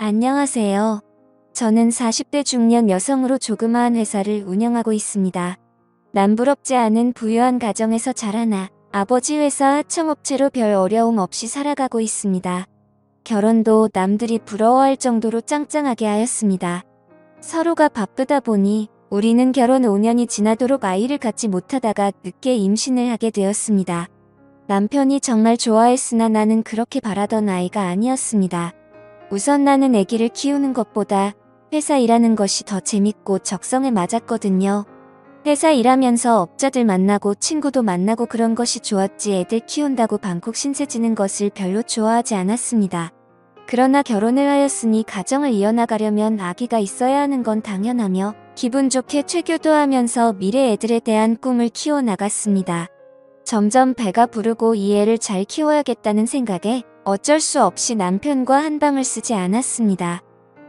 안녕하세요. 저는 40대 중년 여성으로 조그마한 회사를 운영하고 있습니다. 남부럽지 않은 부유한 가정에서 자라나 아버지 회사 하청업체로 별 어려움 없이 살아가고 있습니다. 결혼도 남들이 부러워할 정도로 짱짱하게 하였습니다. 서로가 바쁘다 보니 우리는 결혼 5년이 지나도록 아이를 갖지 못하다가 늦게 임신을 하게 되었습니다. 남편이 정말 좋아했으나 나는 그렇게 바라던 아이가 아니었습니다. 우선 나는 아기를 키우는 것보다 회사 일하는 것이 더 재밌고 적성에 맞았거든요. 회사 일하면서 업자들 만나고 친구도 만나고 그런 것이 좋았지 애들 키운다고 방콕 신세 지는 것을 별로 좋아하지 않았습니다. 그러나 결혼을 하였으니 가정을 이어나가려면 아기가 있어야 하는 건 당연하며 기분 좋게 최교도하면서 미래 애들에 대한 꿈을 키워나갔습니다. 점점 배가 부르고 이 애를 잘 키워야겠다는 생각에 어쩔 수 없이 남편과 한방을 쓰지 않았습니다.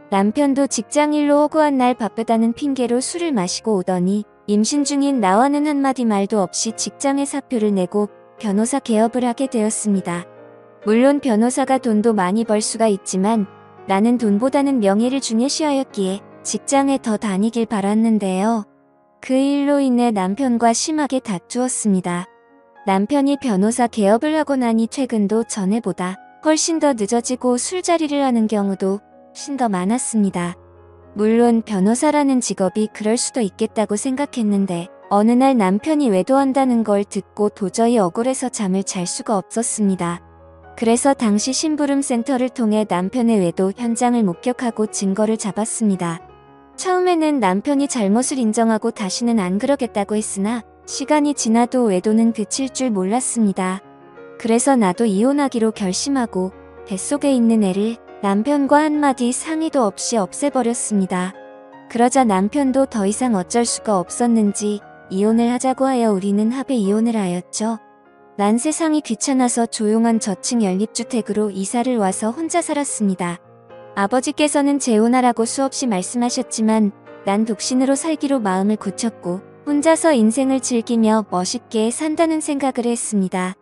남편도 직장일로 허구한 날 바쁘다는 핑계로 술을 마시고 오더니 임신 중인 나와는 한마디 말도 없이 직장에 사표를 내고 변호사 개업을 하게 되었습니다. 물론 변호사가 돈도 많이 벌 수가 있지만 나는 돈보다는 명예를 중요시하였기에 직장에 더 다니길 바랐는데요. 그 일로 인해 남편과 심하게 다투었습니다. 남편이 변호사 개업을 하고 나니 퇴근도 전에보다 훨씬 더 늦어지고 술자리를 하는 경우도 훨씬 더 많았습니다. 물론 변호사라는 직업이 그럴 수도 있겠다고 생각했는데 어느 날 남편이 외도한다는 걸 듣고 도저히 억울해서 잠을 잘 수가 없었습니다. 그래서 당시 심부름센터를 통해 남편의 외도 현장을 목격하고 증거를 잡았습니다. 처음에는 남편이 잘못을 인정하고 다시는 안 그러겠다고 했으나 시간이 지나도 외도는 그칠 줄 몰랐습니다. 그래서 나도 이혼하기로 결심하고 뱃속에 있는 애를 남편과 한마디 상의도 없이 없애버렸습니다. 그러자 남편도 더 이상 어쩔 수가 없었는지 이혼을 하자고 하여 우리는 합의 이혼을 하였죠. 난 세상이 귀찮아서 조용한 저층 연립주택으로 이사를 와서 혼자 살았습니다. 아버지께서는 재혼하라고 수없이 말씀하셨지만 난 독신으로 살기로 마음을 굳혔고 혼자서 인생을 즐기며 멋있게 산다는 생각을 했습니다.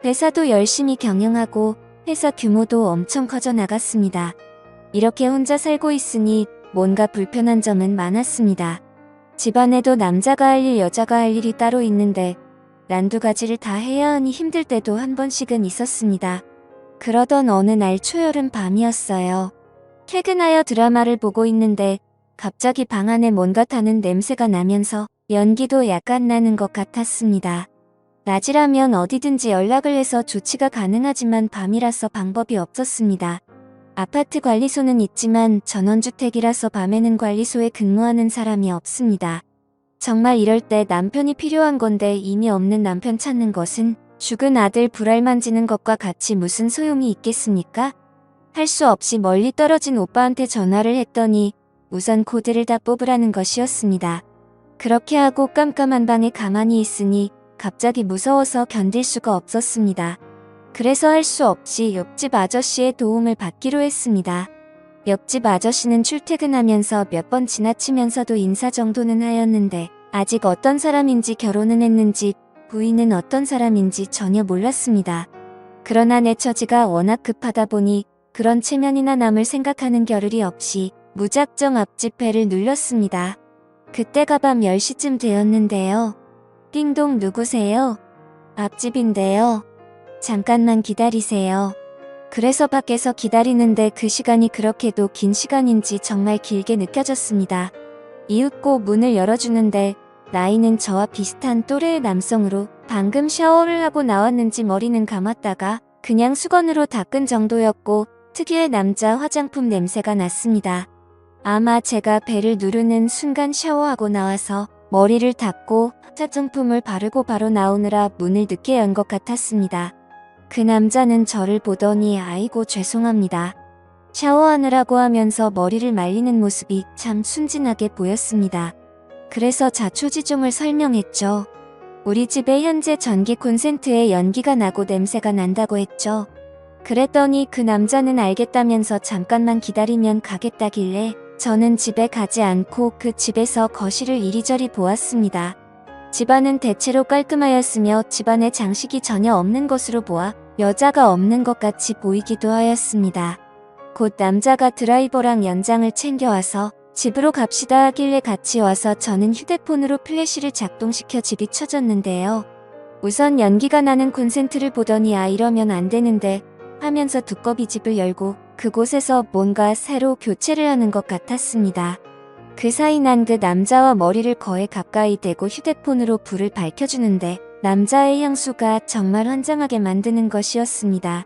회사도 열심히 경영하고 회사 규모도 엄청 커져 나갔습니다. 이렇게 혼자 살고 있으니 뭔가 불편한 점은 많았습니다. 집안에도 남자가 할 일, 여자가 할 일이 따로 있는데 난 두 가지를 다 해야 하니 힘들 때도 한 번씩은 있었습니다. 그러던 어느 날 초여름 밤이었어요. 퇴근하여 드라마를 보고 있는데 갑자기 방 안에 뭔가 타는 냄새가 나면서 연기도 약간 나는 것 같았습니다. 낮이라면 어디든지 연락을 해서 조치가 가능하지만 밤이라서 방법이 없었습니다. 아파트 관리소는 있지만 전원주택이라서 밤에는 관리소에 근무하는 사람이 없습니다. 정말 이럴 때 남편이 필요한 건데 이미 없는 남편 찾는 것은 죽은 아들 불알 만지는 것과 같이 무슨 소용이 있겠습니까? 할 수 없이 멀리 떨어진 오빠한테 전화를 했더니 우선 코드를 다 뽑으라는 것이었습니다. 그렇게 하고 깜깜한 방에 가만히 있으니 갑자기 무서워서 견딜 수가 없었습니다. 그래서 할 수 없이 옆집 아저씨의 도움을 받기로 했습니다. 옆집 아저씨는 출퇴근하면서 몇 번 지나치면서도 인사 정도는 하였는데 아직 어떤 사람인지 결혼은 했는지 부인은 어떤 사람인지 전혀 몰랐습니다. 그러나 내 처지가 워낙 급하다 보니 그런 체면이나 남을 생각하는 겨를이 없이 무작정 앞집 배를 눌렀습니다. 그때가 밤 10시쯤 되었는데요. 띵동 누구세요? 앞집인데요. 잠깐만 기다리세요. 그래서 밖에서 기다리는데 그 시간이 그렇게도 긴 시간인지 정말 길게 느껴졌습니다. 이윽고 문을 열어주는데 나이는 저와 비슷한 또래의 남성으로 방금 샤워를 하고 나왔는지 머리는 감았다가 그냥 수건으로 닦은 정도였고 특유의 남자 화장품 냄새가 났습니다. 아마 제가 배를 누르는 순간 샤워하고 나와서 머리를 닦고 화장품을 바르고 바로 나오느라 문을 늦게 연 것 같았습니다. 그 남자는 저를 보더니 아이고 죄송합니다. 샤워하느라고 하면서 머리를 말리는 모습이 참 순진하게 보였습니다. 그래서 자초지종을 설명했죠. 우리 집에 현재 전기 콘센트에 연기가 나고 냄새가 난다고 했죠. 그랬더니 그 남자는 알겠다면서 잠깐만 기다리면 가겠다길래 저는 집에 가지 않고 그 집에서 거실을 이리저리 보았습니다. 집안은 대체로 깔끔하였으며 집안에 장식이 전혀 없는 것으로 보아 여자가 없는 것 같이 보이기도 하였습니다. 곧 남자가 드라이버랑 연장을 챙겨와서 집으로 갑시다 하길래 같이 와서 저는 휴대폰으로 플래시를 작동시켜 집이 켜졌는데요. 우선 연기가 나는 콘센트를 보더니 이러면 안 되는데 하면서 두꺼비 집을 열고 그곳에서 뭔가 새로 교체를 하는 것 같았습니다. 그 사이 난 그 남자와 머리를 거의 가까이 대고 휴대폰으로 불을 밝혀주는데 남자의 향수가 정말 환장하게 만드는 것이었습니다.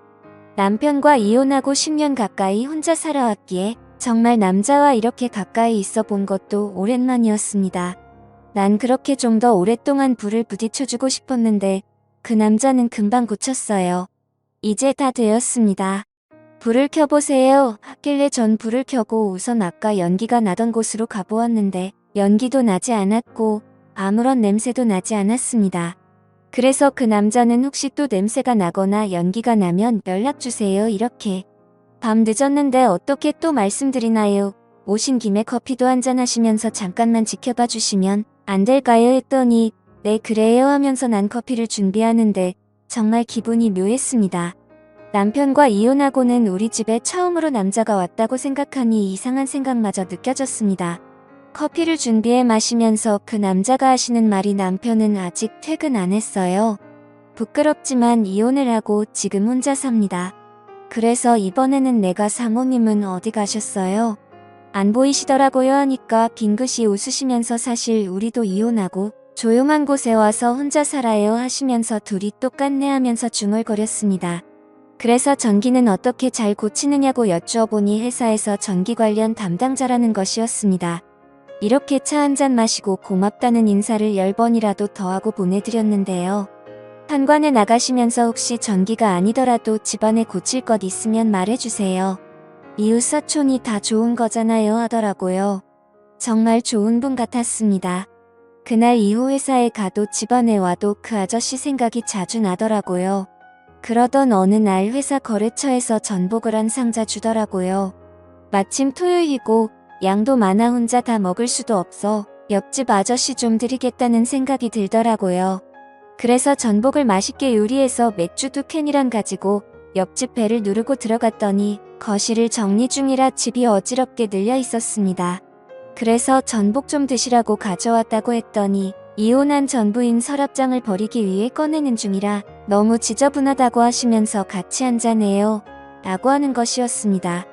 남편과 이혼하고 10년 가까이 혼자 살아왔기에 정말 남자와 이렇게 가까이 있어 본 것도 오랜만이었습니다. 난 그렇게 좀 더 오랫동안 불을 부딪혀주고 싶었는데 그 남자는 금방 고쳤어요. 이제 다 되었습니다. 불을 켜보세요 하길래 전 불을 켜고 우선 아까 연기가 나던 곳으로 가보았는데 연기도 나지 않았고 아무런 냄새도 나지 않았습니다. 그래서 그 남자는 혹시 또 냄새가 나거나 연기가 나면 연락주세요 이렇게. 밤 늦었는데 어떻게 또 말씀드리나요? 오신 김에 커피도 한잔 하시면서 잠깐만 지켜봐 주시면 안 될까요? 했더니 네 그래요 하면서 난 커피를 준비하는데 정말 기분이 묘했습니다. 남편과 이혼하고는 우리 집에 처음으로 남자가 왔다고 생각하니 이상한 생각마저 느껴졌습니다. 커피를 준비해 마시면서 그 남자가 하시는 말이 남편은 아직 퇴근 안 했어요. 부끄럽지만 이혼을 하고 지금 혼자 삽니다. 그래서 이번에는 내가 사모님은 어디 가셨어요? 안 보이시더라고요 하니까 빙긋이 웃으시면서 사실 우리도 이혼하고 조용한 곳에 와서 혼자 살아요 하시면서 둘이 똑같네 하면서 중얼거렸습니다. 그래서 전기는 어떻게 잘 고치느냐고 여쭈어보니 회사에서 전기 관련 담당자라는 것이었습니다. 이렇게 차 한잔 마시고 고맙다는 인사를 10번이라도 더 하고 보내드렸는데요. 현관에 나가시면서 혹시 전기가 아니더라도 집안에 고칠 것 있으면 말해주세요. 이웃 사촌이 다 좋은 거잖아요 하더라고요. 정말 좋은 분 같았습니다. 그날 이후 회사에 가도 집안에 와도 그 아저씨 생각이 자주 나더라고요. 그러던 어느 날 회사 거래처에서 전복을 한 상자 주더라고요. 마침 토요일이고 양도 많아 혼자 다 먹을 수도 없어 옆집 아저씨 좀 드리겠다는 생각이 들더라고요. 그래서 전복을 맛있게 요리해서 맥주 2캔이랑 가지고 옆집 배를 누르고 들어갔더니 거실을 정리 중이라 집이 어지럽게 늘려 있었습니다. 그래서 전복 좀 드시라고 가져왔다고 했더니 이혼한 전부인 서랍장을 버리기 위해 꺼내는 중이라 너무 지저분하다고 하시면서 같이 한잔해요 라고 하는 것이었습니다.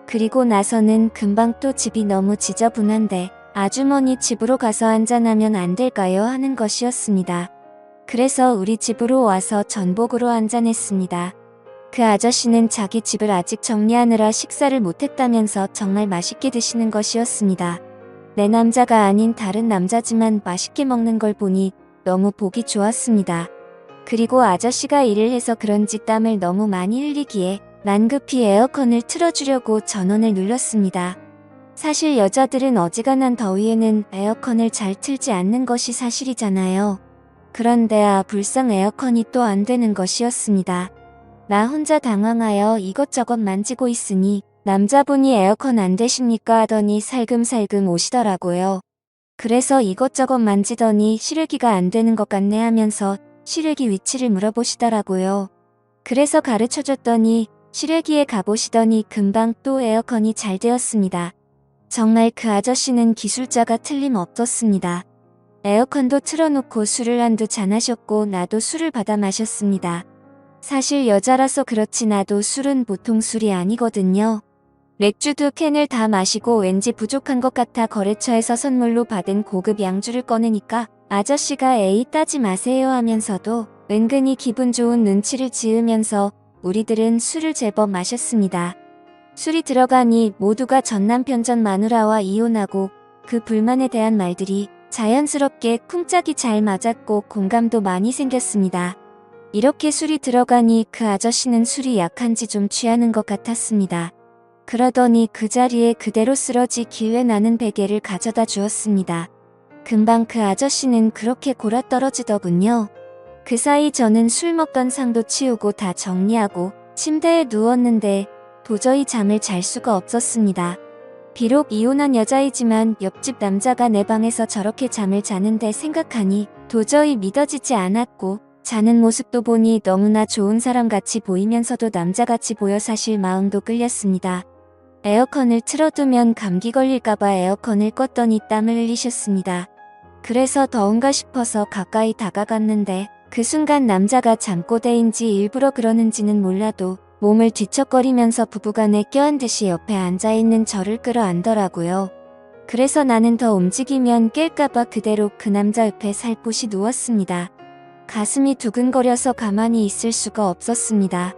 그리고 나서는 금방 또 집이 너무 지저분한데 아주머니 집으로 가서 한잔하면 안 될까요 하는 것이었습니다. 그래서 우리 집으로 와서 전복으로 한잔했습니다. 그 아저씨는 자기 집을 아직 정리하느라 식사를 못했다면서 정말 맛있게 드시는 것이었습니다. 내 남자가 아닌 다른 남자지만 맛있게 먹는 걸 보니 너무 보기 좋았습니다. 그리고 아저씨가 일을 해서 그런지 땀을 너무 많이 흘리기에 난 급히 에어컨을 틀어주려고 전원을 눌렀습니다. 사실 여자들은 어지간한 더위에는 에어컨을 잘 틀지 않는 것이 사실이잖아요. 그런데 불상 에어컨이 또 안 되는 것이었습니다. 나 혼자 당황하여 이것저것 만지고 있으니 남자분이 에어컨 안 되십니까 하더니 살금살금 오시더라고요. 그래서 이것저것 만지더니 실외기가 안 되는 것 같네 하면서 실외기 위치를 물어보시더라고요. 그래서 가르쳐줬더니 실외기에 가보시더니 금방 또 에어컨이 잘 되었습니다. 정말 그 아저씨는 기술자가 틀림없었습니다. 에어컨도 틀어놓고 술을 한두 잔 하셨고 나도 술을 받아 마셨습니다. 사실 여자라서 그렇지 나도 술은 보통 술이 아니거든요. 맥주 2캔을 다 마시고 왠지 부족한 것 같아 거래처에서 선물로 받은 고급 양주를 꺼내니까 아저씨가 에이 따지 마세요 하면서도 은근히 기분 좋은 눈치를 지으면서 우리들은 술을 제법 마셨습니다. 술이 들어가니 모두가 전남편 전 마누라와 이혼하고 그 불만에 대한 말들이 자연스럽게 쿵짝이 잘 맞았고 공감도 많이 생겼습니다. 이렇게 술이 들어가니 그 아저씨는 술이 약한지 좀 취하는 것 같았습니다. 그러더니 그 자리에 그대로 쓰러지 기회 나는 베개를 가져다 주었습니다. 금방 그 아저씨는 그렇게 골아떨어지더군요. 그 사이 저는 술 먹던 상도 치우고 다 정리하고 침대에 누웠는데 도저히 잠을 잘 수가 없었습니다. 비록 이혼한 여자이지만 옆집 남자가 내 방에서 저렇게 잠을 자는데 생각하니 도저히 믿어지지 않았고 자는 모습도 보니 너무나 좋은 사람같이 보이면서도 남자같이 보여 사실 마음도 끌렸습니다. 에어컨을 틀어두면 감기 걸릴까봐 에어컨을 껐더니 땀을 흘리셨습니다. 그래서 더운가 싶어서 가까이 다가갔는데 그 순간 남자가 잠꼬대인지 일부러 그러는지는 몰라도 몸을 뒤척거리면서 부부간에 껴안듯이 옆에 앉아있는 저를 끌어안더라고요. 그래서 나는 더 움직이면 깰까봐 그대로 그 남자 옆에 살포시 누웠습니다. 가슴이 두근거려서 가만히 있을 수가 없었습니다.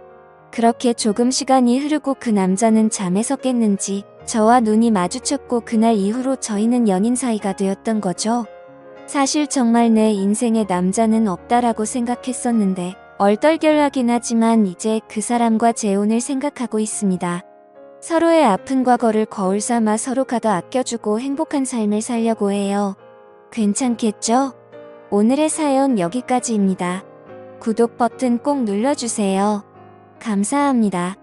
그렇게 조금 시간이 흐르고 그 남자는 잠에서 깼는지 저와 눈이 마주쳤고 그날 이후로 저희는 연인 사이가 되었던 거죠. 사실 정말 내 인생에 남자는 없다라고 생각했었는데 얼떨결하긴 하지만 이제 그 사람과 재혼을 생각하고 있습니다. 서로의 아픈 과거를 거울 삼아 서로가 더 아껴주고 행복한 삶을 살려고 해요. 괜찮겠죠? 오늘의 사연 여기까지입니다. 구독 버튼 꼭 눌러주세요. 감사합니다.